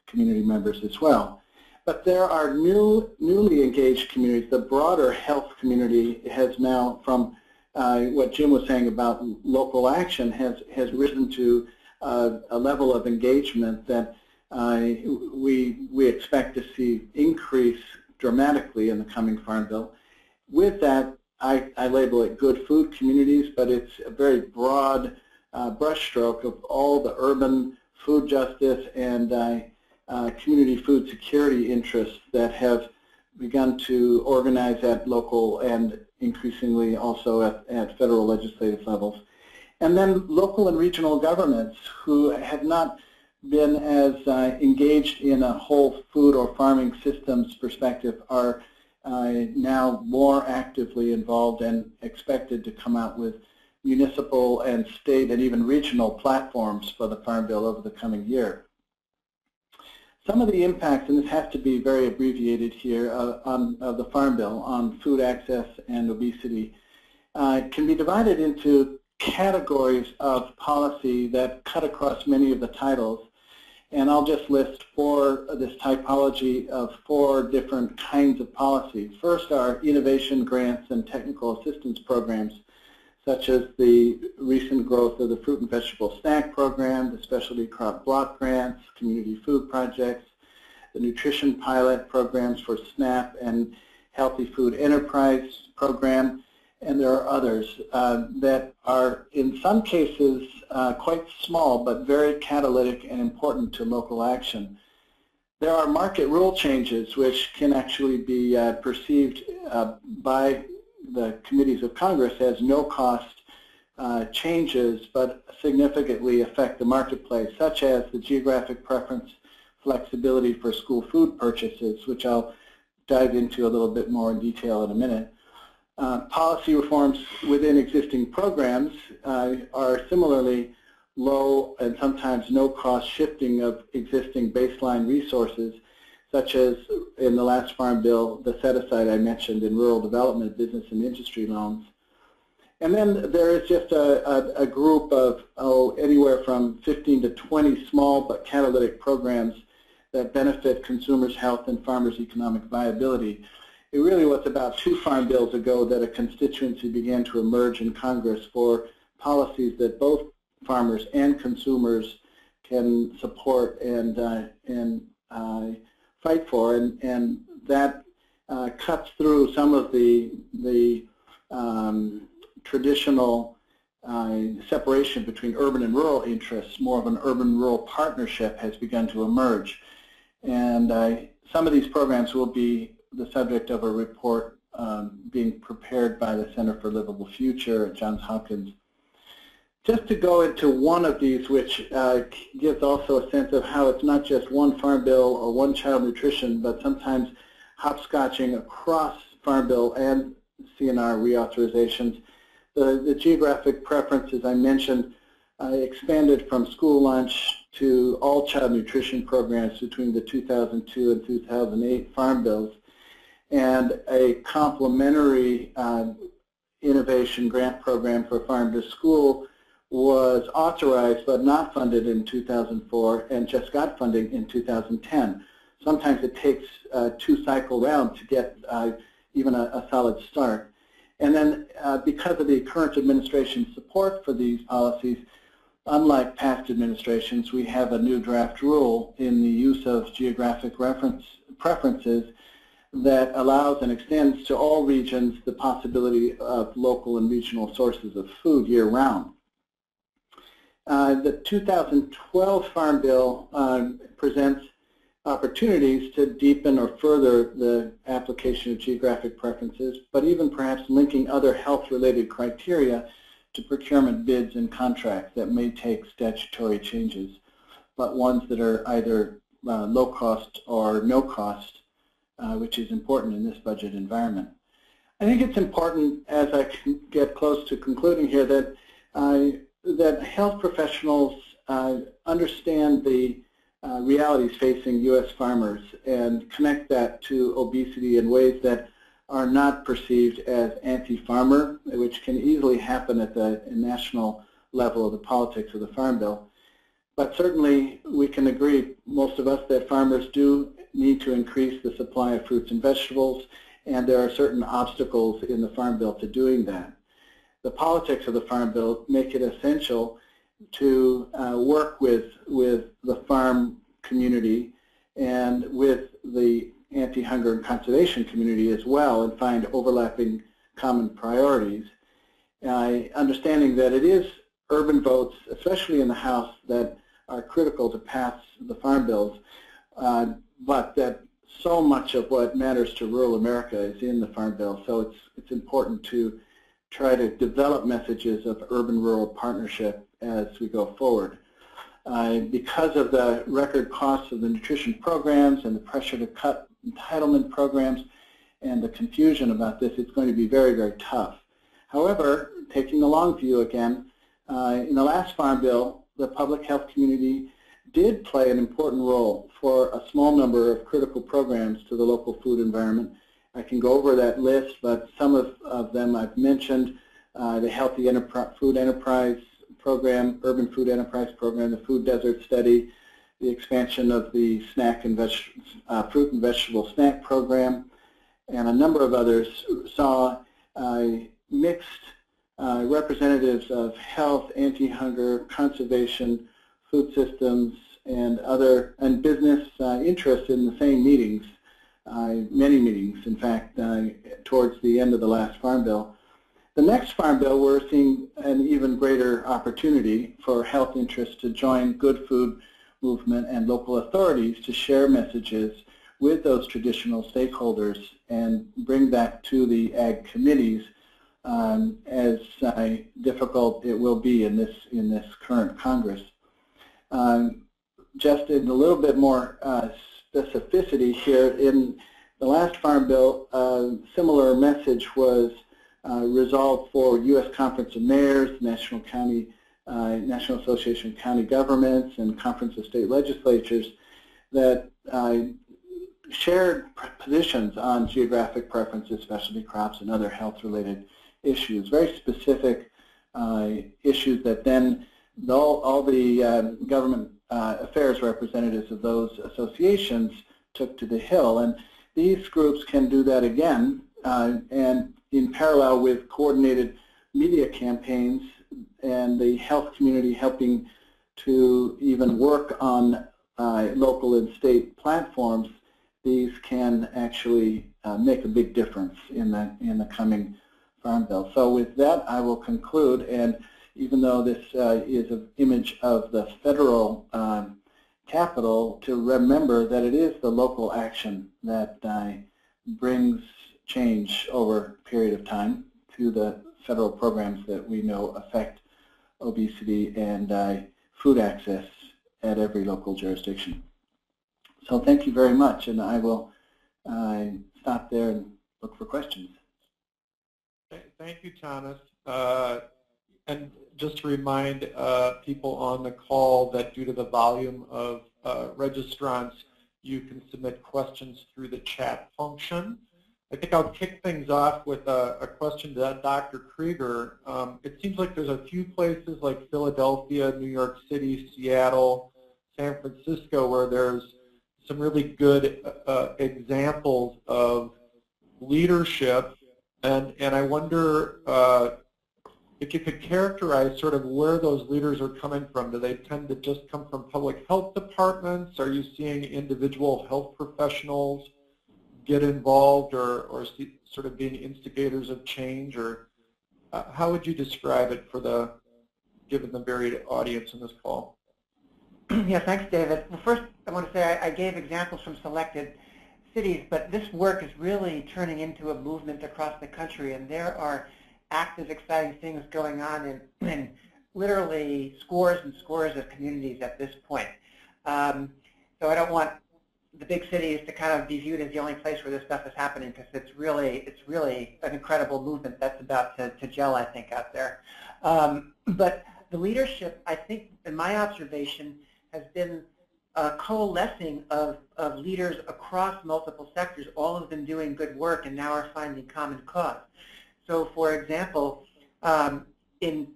Speaker 4: community members as well. But there are newly engaged communities. The broader health community has now, from what Jim was saying about local action, has risen to a level of engagement that we expect to see increase dramatically in the coming Farm Bill. With that, I label it good food communities, but it's a very broad brushstroke of all the urban food justice and community food security interests that have begun to organize at local and increasingly also at federal legislative levels. And then local and regional governments who have not been as engaged in a whole food or farming systems perspective are now more actively involved and expected to come out with municipal and state and even regional platforms for the Farm Bill over the coming year. Some of the impacts, and this has to be very abbreviated here, of the Farm Bill on food access and obesity can be divided into categories of policy that cut across many of the titles. And I'll just list this typology of 4 different kinds of policy. First are innovation grants and technical assistance programs, such as the recent growth of the Fruit and Vegetable Snack Program, the Specialty Crop Block Grants, Community Food Projects, the Nutrition Pilot Programs for SNAP and Healthy Food Enterprise Program, and there are others that are in some cases quite small but very catalytic and important to local action. There are market rule changes which can actually be perceived by the committees of Congress as no-cost changes but significantly affect the marketplace, such as the geographic preference flexibility for school food purchases, which I'll dive into a little bit more in detail in a minute. Policy reforms within existing programs are similarly low and sometimes no-cost shifting of existing baseline resources, such as in the last Farm Bill, the set-aside I mentioned in rural development, business and industry loans. And then there is just a group of anywhere from 15 to 20 small but catalytic programs that benefit consumers' health and farmers' economic viability. It really was about 2 Farm Bills ago that a constituency began to emerge in Congress for policies that both farmers and consumers can support and fight for, and that cuts through some of the traditional separation between urban and rural interests. More of an urban-rural partnership has begun to emerge, and some of these programs will be the subject of a report being prepared by the Center for Livable Future at Johns Hopkins. Just to go into one of these, which gives also a sense of how it's not just one Farm Bill or one child nutrition, but sometimes hopscotching across Farm Bill and CNR reauthorizations. The geographic preferences I mentioned expanded from school lunch to all child nutrition programs between the 2002 and 2008 Farm Bills, and a complementary innovation grant program for farm to school was authorized but not funded in 2004 and just got funding in 2010. Sometimes it takes 2 cycle rounds to get even a solid start. And then because of the current administration's support for these policies, unlike past administrations, we have a new draft rule in the use of geographic preferences that allows and extends to all regions the possibility of local and regional sources of food year-round. The 2012 Farm Bill presents opportunities to deepen or further the application of geographic preferences, but even perhaps linking other health-related criteria to procurement bids and contracts that may take statutory changes, but ones that are either low cost or no cost, which is important in this budget environment. I think it's important, as I get close to concluding here, that that health professionals understand the realities facing U.S. farmers and connect that to obesity in ways that are not perceived as anti-farmer, which can easily happen at the national level of the politics of the Farm Bill. But certainly we can agree, most of us, that farmers do need to increase the supply of fruits and vegetables, and there are certain obstacles in the Farm Bill to doing that. The politics of the Farm Bill make it essential to work with the farm community and with the anti-hunger and conservation community as well and find overlapping common priorities. Understanding that it is urban votes, especially in the House, that are critical to pass the farm bills, but that so much of what matters to rural America is in the farm bill. So it's important to try to develop messages of urban-rural partnership as we go forward. Because of the record costs of the nutrition programs and the pressure to cut entitlement programs and the confusion about this, it's going to be very, very tough. However, taking the long view again, in the last farm bill, the public health community did play an important role for a small number of critical programs to the local food environment. I can go over that list, but some of them I've mentioned, the Healthy Food Enterprise Program, Urban Food Enterprise Program, the Food Desert Study, the expansion of the fruit and vegetable snack program, and a number of others saw mixed representatives of health, anti-hunger, conservation, food systems, and business interest in the same meetings, many meetings, in fact, towards the end of the last Farm Bill. The next Farm Bill, we're seeing an even greater opportunity for health interests to join good food movement and local authorities to share messages with those traditional stakeholders and bring that to the ag committees, as difficult it will be in this current Congress. Just in a little bit more specificity here, in the last Farm Bill, a similar message was resolved for U.S. Conference of Mayors, National Association of County Governments, and Conference of State Legislatures that shared positions on geographic preferences, specialty crops, and other health-related issues, very specific issues that then all the government affairs representatives of those associations took to the Hill. And these groups can do that again, and in parallel with coordinated media campaigns and the health community helping to even work on local and state platforms, these can actually make a big difference in the coming Farm Bill. So with that, I will conclude, and even though this is an image of the federal Capitol, to remember that it is the local action that brings change over a period of time to the federal programs that we know affect obesity and food access at every local jurisdiction. So thank you very much, and I will stop there and look for questions.
Speaker 2: Thank you, Thomas. And just to remind people on the call that due to the volume of registrants, you can submit questions through the chat function. I think I'll kick things off with a question to Dr. Krieger. It seems like there's a few places like Philadelphia, New York City, Seattle, San Francisco where there's some really good examples of leadership, and I wonder if you could characterize sort of where those leaders are coming from. Do they tend to just come from public health departments? Are you seeing individual health professionals get involved or sort of being instigators of change? Or how would you describe it for given the varied audience in this call?
Speaker 3: Yeah, thanks, David. Well, first, I want to say I gave examples from selected cities, but this work is really turning into a movement across the country, and there are active, exciting things going on in literally scores and scores of communities at this point. So I don't want the big cities to kind of be viewed as the only place where this stuff is happening, because it's really an incredible movement that's about to gel, I think, out there. But the leadership, I think, in my observation, has been coalescing of leaders across multiple sectors, all of them doing good work and now are finding common cause. So, for example, in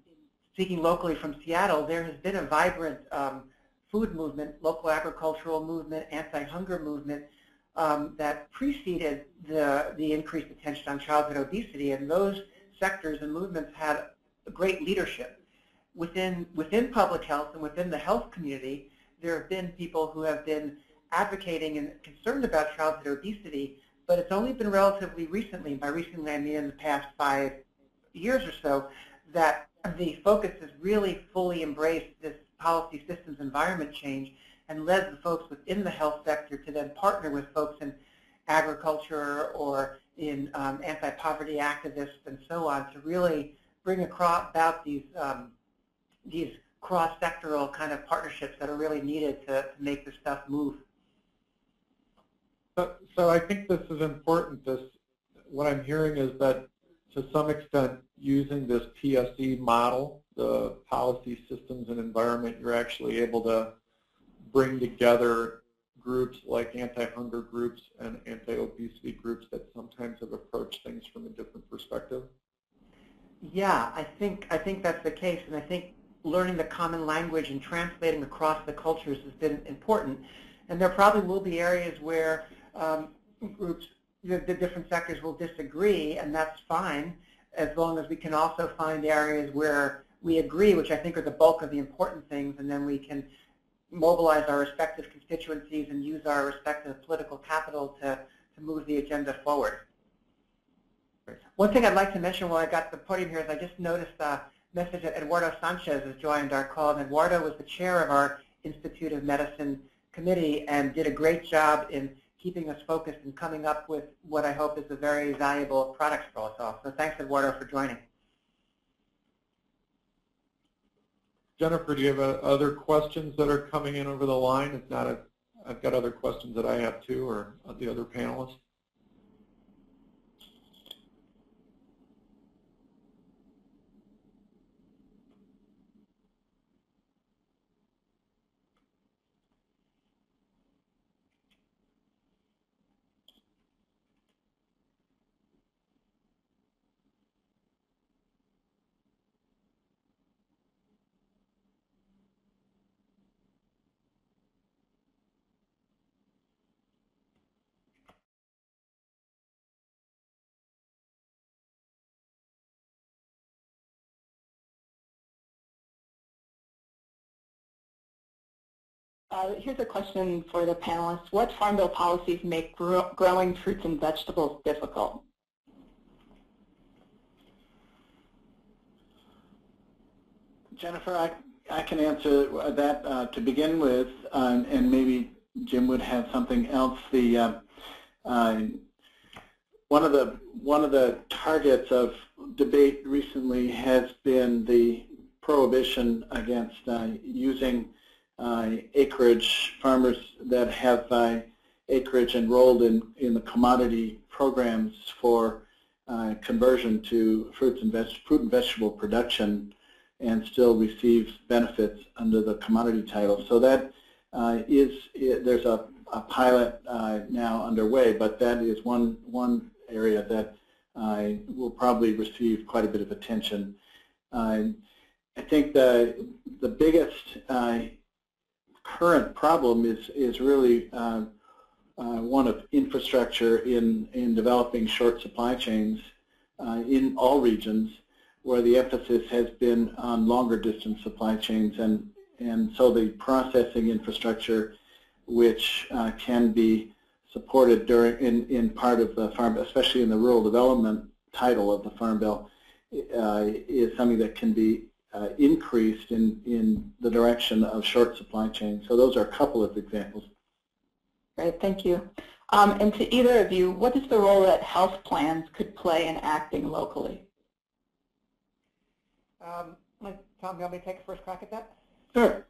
Speaker 3: speaking locally from Seattle, there has been a vibrant food movement, local agricultural movement, anti-hunger movement that preceded the increased attention on childhood obesity, and those sectors and movements had a great leadership. Within public health and within the health community, there have been people who have been advocating and concerned about childhood obesity, but it's only been relatively recently, by recently I mean in the past 5 years or so, that the focus has really fully embraced this policy systems environment change and led the folks within the health sector to then partner with folks in agriculture or in anti-poverty activists and so on to really bring about these cross-sectoral kind of partnerships that are really needed to make this stuff move.
Speaker 2: So I think this is important. What I'm hearing is that to some extent using this PSE model, the policy systems and environment, you're actually able to bring together groups like anti-hunger groups and anti-obesity groups that sometimes have approached things from a different perspective.
Speaker 3: Yeah, I think that's the case, and I think learning the common language and translating across the cultures has been important. And there probably will be areas where groups, the different sectors will disagree, and that's fine, as long as we can also find areas where we agree, which I think are the bulk of the important things, and then we can mobilize our respective constituencies and use our respective political capital to move the agenda forward. One thing I'd like to mention while I got the podium here is I just noticed a message that Eduardo Sanchez has joined our call. And Eduardo was the chair of our Institute of Medicine committee and did a great job in keeping us focused and coming up with what I hope is a very valuable product for us all. So thanks, Eduardo, for joining.
Speaker 2: Jennifer, do you have other questions that are coming in over the line? If not, I've got other questions that I have too, or the other panelists.
Speaker 1: Here's a question for the panelists. What Farm Bill policies make growing fruits and vegetables difficult?
Speaker 4: Jennifer, I can answer that to begin with, and maybe Jim would have something else. One of the targets of debate recently has been the prohibition against using acreage, farmers that have acreage enrolled in the commodity programs for conversion to fruit and vegetable production and still receive benefits under the commodity title. So that there's a pilot now underway, but that is one area that will probably receive quite a bit of attention. I think the biggest current problem is really one of infrastructure in developing short supply chains in all regions, where the emphasis has been on longer distance supply chains, and so the processing infrastructure, which can be supported in part of the farm, especially in the rural development title of the Farm Bill, is something that can be increased in the direction of short supply chains. So those are a couple of examples.
Speaker 1: Great, thank you. And to either of you, what is the role that health plans could play in acting locally?
Speaker 3: Tom, you want me to take a first crack at that?
Speaker 4: Sure.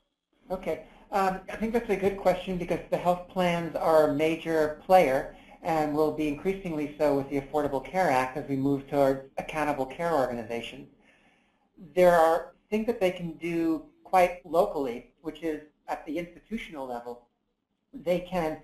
Speaker 3: Okay. I think that's a good question because the health plans are a major player and will be increasingly so with the Affordable Care Act as we move towards accountable care organizations. There are things that they can do quite locally, which is at the institutional level. They can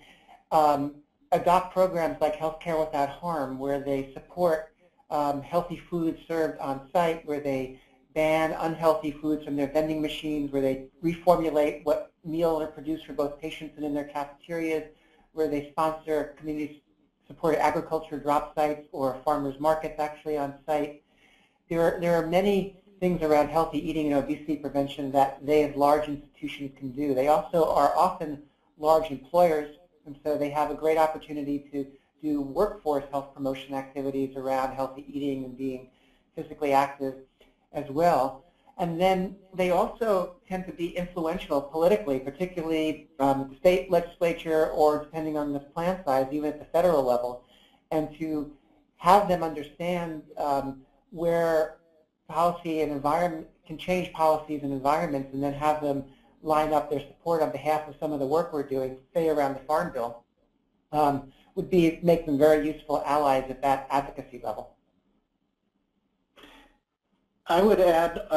Speaker 3: adopt programs like Healthcare Without Harm, where they support healthy foods served on site, where they ban unhealthy foods from their vending machines, where they reformulate what meals are produced for both patients and in their cafeterias, where they sponsor community-supported agriculture drop sites or farmers markets actually on site. There are many things around healthy eating and obesity prevention that they as large institutions can do. They also are often large employers And so they have a great opportunity to do workforce health promotion activities around healthy eating and being physically active as well. And then they also tend to be influential politically, particularly the state legislature or, depending on the plan size, even at the federal level, and to have them understand where policy and environment can change policies and environments, and then have them line up their support on behalf of some of the work we're doing, say around the Farm Bill, would make them very useful allies at that advocacy level.
Speaker 4: I would add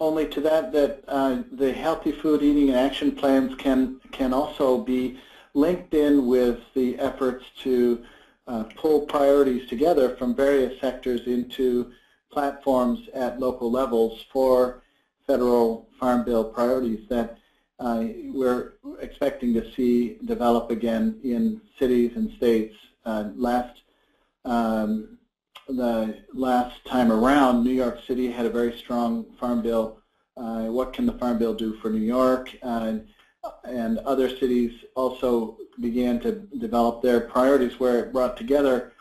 Speaker 4: only to that the healthy food eating and action plans can also be linked in with the efforts to pull priorities together from various sectors into platforms at local levels for federal Farm Bill priorities that we're expecting to see develop again in cities and states. The last time around, New York City had a very strong Farm Bill. What can the Farm Bill do for New York? And other cities also began to develop their priorities, where it brought together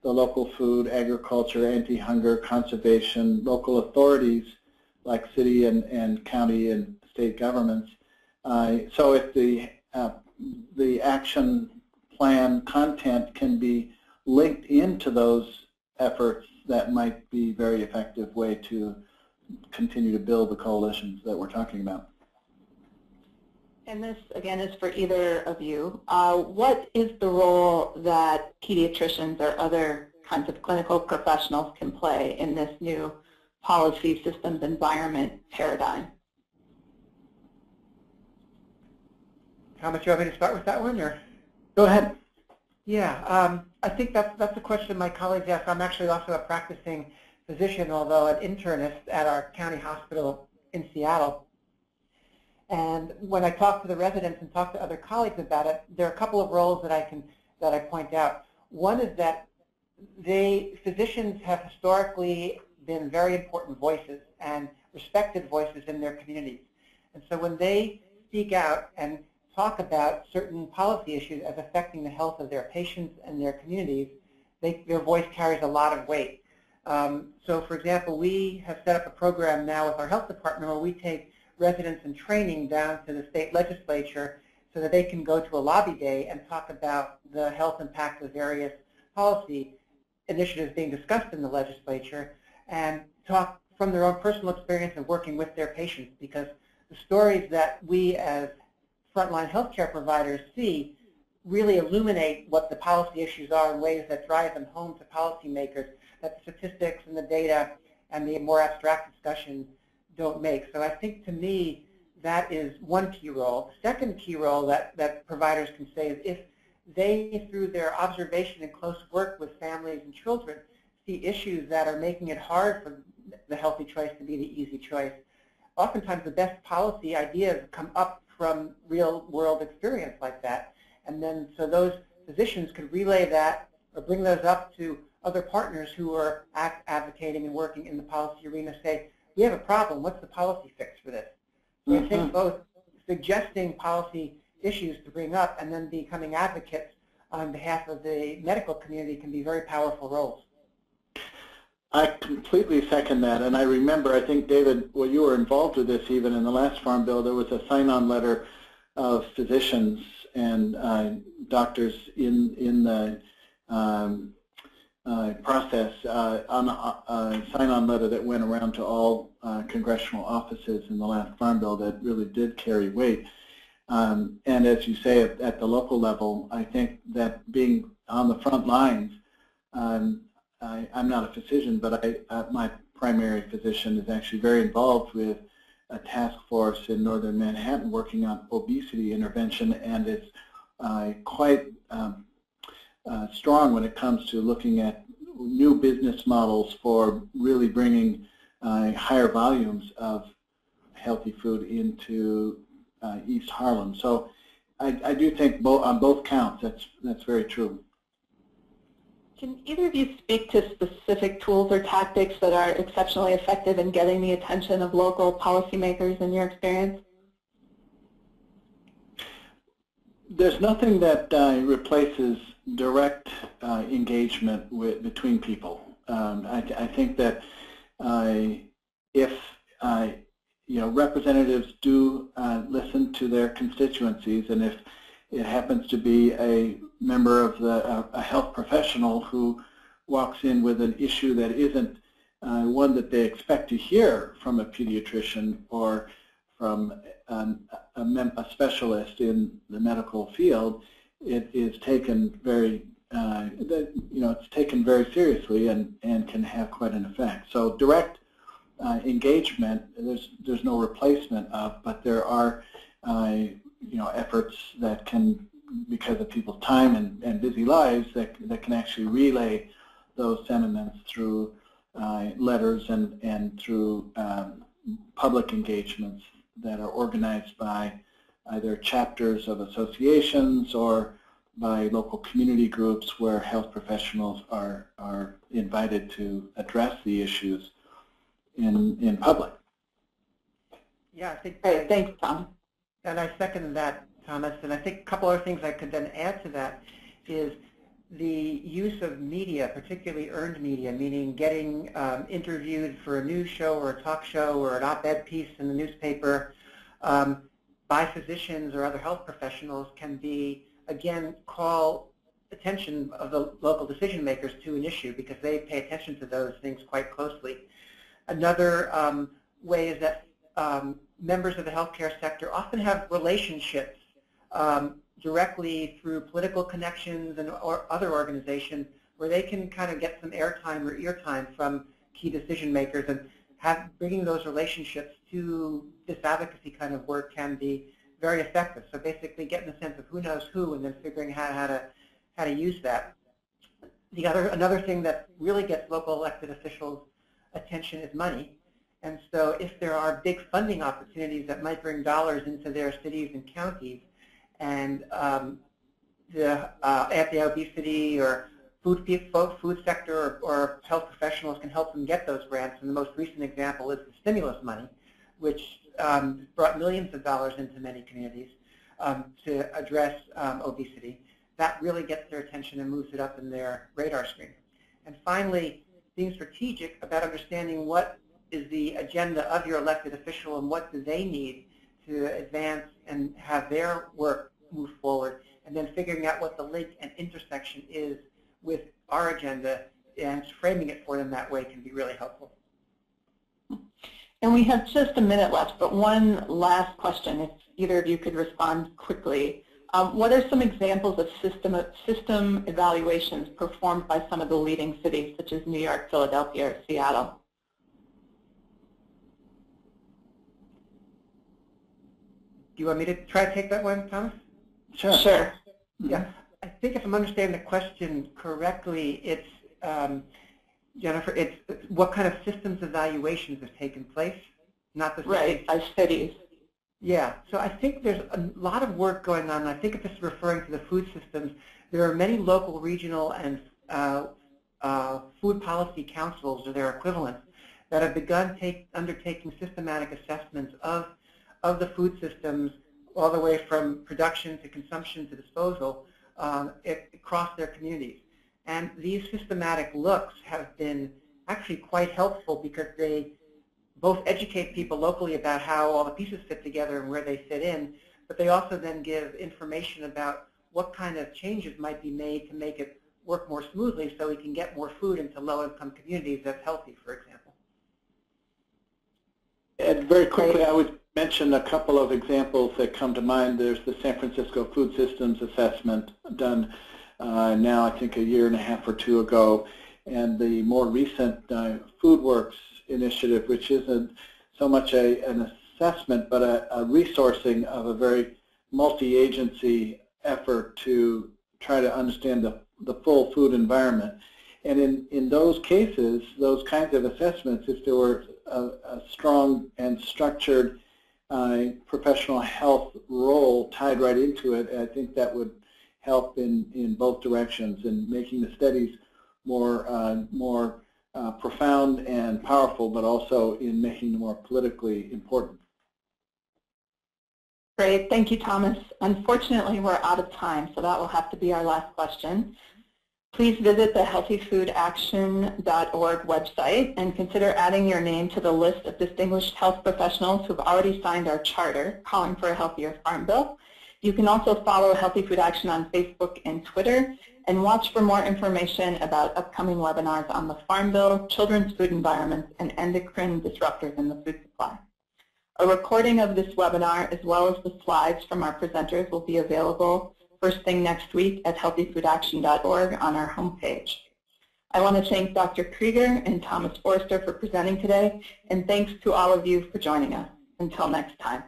Speaker 4: the local food, agriculture, anti-hunger, conservation, local authorities like city and county and state governments. So if the action plan content can be linked into those efforts, that might be a very effective way to continue to build the coalitions that we're talking about.
Speaker 1: And this, again, is for either of you. What is the role that pediatricians or other kinds of clinical professionals can play in this new policy systems environment paradigm?
Speaker 3: How much do you want me to start with that one, or?
Speaker 4: Go ahead.
Speaker 3: Yeah, I think that's a question my colleagues ask. I'm actually also a practicing physician, although an internist at our county hospital in Seattle. And when I talk to the residents and talk to other colleagues about it, there are a couple of roles that I point out. One is that physicians have historically been very important voices and respected voices in their communities. And so when they speak out and talk about certain policy issues as affecting the health of their patients and their communities, their voice carries a lot of weight. So for example, we have set up a program now with our health department where we take residents in training down to the state legislature so that they can go to a lobby day and talk about the health impact of various policy initiatives being discussed in the legislature, and talk from their own personal experience of working with their patients, because the stories that we as frontline healthcare providers see really illuminate what the policy issues are in ways that drive them home to policymakers that the statistics and the data and the more abstract discussion don't make. So I think, to me, that is one key role. The second key role that providers can say is if they, through their observation and close work with families and children, see issues that are making it hard for the healthy choice to be the easy choice, oftentimes the best policy ideas come up from real-world experience like that. And then so those physicians could relay that or bring those up to other partners who are advocating and working in the policy arena, say, we have a problem, what's the policy fix for this? So I think both suggesting policy issues to bring up and then becoming advocates on behalf of the medical community can be very powerful roles.
Speaker 4: I completely second that, and I remember, I think, David, well, you were involved with this even in the last Farm Bill. There was a sign-on letter of physicians and doctors in the process on a sign-on letter that went around to all congressional offices in the last Farm Bill that really did carry weight. And as you say, at the local level, I think that being on the front lines, I'm not a physician, but my primary physician is actually very involved with a task force in northern Manhattan working on obesity intervention, and is quite strong when it comes to looking at new business models for really bringing higher volumes of healthy food into East Harlem. So I do think on both counts that's very true.
Speaker 1: Can either of you speak to specific tools or tactics that are exceptionally effective in getting the attention of local policymakers in your experience?
Speaker 4: There's nothing that replaces direct engagement between people. I think that if representatives do listen to their constituencies, and if it happens to be a member of a health professional who walks in with an issue that isn't one that they expect to hear from a pediatrician or from a specialist in the medical field, it is taken very, it's taken very seriously and can have quite an effect. So direct engagement, there's no replacement of, but there are efforts that can, because of people's time and busy lives, that can actually relay those sentiments through letters and through public engagements that are organized by either chapters of associations or by local community groups where health professionals are invited to address the issues in public.
Speaker 3: Yeah, I think.
Speaker 1: Great, thanks, Tom.
Speaker 3: And I second that, Thomas. And I think a couple other things I could then add to that is the use of media, particularly earned media, meaning getting interviewed for a news show or a talk show or an op-ed piece in the newspaper by physicians or other health professionals can be, again, call attention of the local decision makers to an issue because they pay attention to those things quite closely. Another way is that members of the healthcare sector often have relationships directly through political connections or other organizations where they can kind of get some airtime or ear time from key decision makers, and bringing those relationships to this advocacy kind of work can be very effective. So basically getting a sense of who knows who and then figuring how to use that. Another thing that really gets local elected officials attention is money. And so if there are big funding opportunities that might bring dollars into their cities and counties, and the anti-obesity or food sector or health professionals can help them get those grants, and the most recent example is the stimulus money, which brought millions of dollars into many communities to address obesity. That really gets their attention and moves it up in their radar screen. And finally, being strategic about understanding what is the agenda of your elected official and what do they need to advance and have their work move forward, and then figuring out what the link and intersection is with our agenda and framing it for them that way can be really helpful.
Speaker 1: And we have just a minute left, but one last question, if either of you could respond quickly. What are some examples of system evaluations performed by some of the leading cities, such as New York, Philadelphia, or Seattle?
Speaker 3: Do you want me to try to take that one, Thomas?
Speaker 1: Sure.
Speaker 3: Yeah, I think if I'm understanding the question correctly, it's, Jennifer, it's what kind of systems evaluations have taken place, not the cities.
Speaker 1: Right, by cities.
Speaker 3: Yeah, so I think there's a lot of work going on. I think if this is referring to the food systems, there are many local, regional, and food policy councils or their equivalents that have begun undertaking systematic assessments of the food systems all the way from production to consumption to disposal across their communities. And these systematic looks have been actually quite helpful because they both educate people locally about how all the pieces fit together and where they fit in, but they also then give information about what kind of changes might be made to make it work more smoothly so we can get more food into low-income communities that's healthy, for example.
Speaker 4: And very quickly, I would mention a couple of examples that come to mind. There's the San Francisco Food Systems Assessment done now, I think, a year and a half or two ago, and the more recent FoodWorks initiative, which isn't so much an assessment, but a resourcing of a very multi-agency effort to try to understand the full food environment. And in those cases, those kinds of assessments, if there were a strong and structured professional health role tied right into it, I think that would help in both directions in making the studies more profound and powerful, but also in making them more politically important.
Speaker 1: Great. Thank you, Thomas. Unfortunately, we're out of time, so that will have to be our last question. Please visit the healthyfoodaction.org website and consider adding your name to the list of distinguished health professionals who have already signed our charter calling for a healthier farm bill. You can also follow Healthy Food Action on Facebook and Twitter and watch for more information about upcoming webinars on the Farm Bill, children's food environments, and endocrine disruptors in the food supply. A recording of this webinar as well as the slides from our presenters will be available first thing next week at healthyfoodaction.org on our homepage. I want to thank Dr. Krieger and Thomas Forster for presenting today, and thanks to all of you for joining us. Until next time.